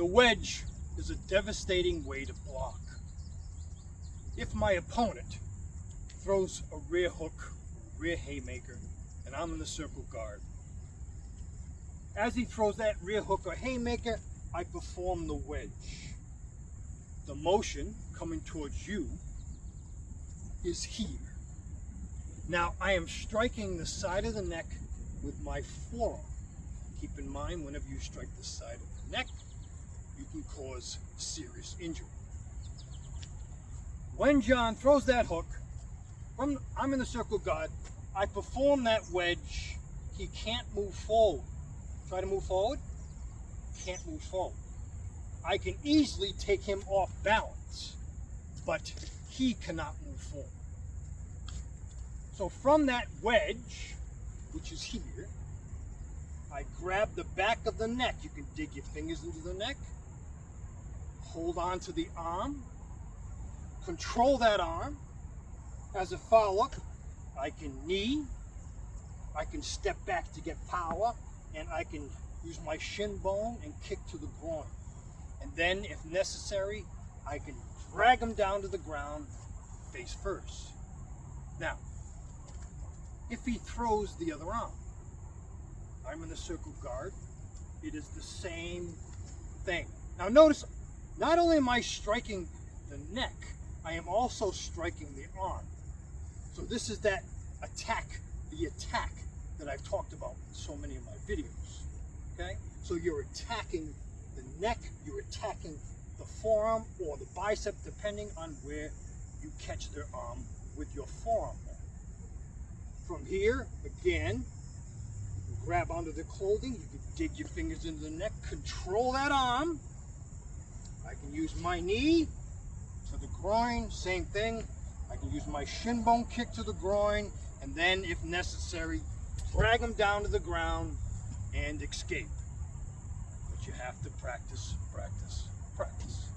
The wedge is a devastating way to block. If my opponent throws a rear hook, rear haymaker, and I'm in the circle guard, as he throws that rear hook or haymaker, I perform the wedge. The motion coming towards you is here. Now I am striking the side of the neck with my forearm. Keep in mind, whenever you strike the side of the neck, you can cause serious injury. When John throws that hook, I'm in the circle guard, I perform that wedge. He can't move forward. Try to move forward, can't move forward. I can easily take him off balance, but he cannot move forward. So from that wedge, which is here, I grab the back of the neck. You can dig your fingers into the neck, hold on to the arm, control that arm. As a follow-up, I can knee, I can step back to get power, and I can use my shin bone and kick to the groin. And then, if necessary, I can drag him down to the ground face first. Now, if he throws the other arm, I'm in the circle guard, it is the same thing. Now notice, not only am I striking the neck, I am also striking the arm. So this is that attack, the attack that I've talked about in so many of my videos. Okay? So you're attacking the neck, you're attacking the forearm or the bicep, depending on where you catch their arm with your forearm. From here, again, you can grab onto the clothing, you can dig your fingers into the neck, control that arm. I can use my knee to the groin, same thing. I can use my shin bone kick to the groin, and then, if necessary, drag them down to the ground and escape. But you have to practice, practice, practice.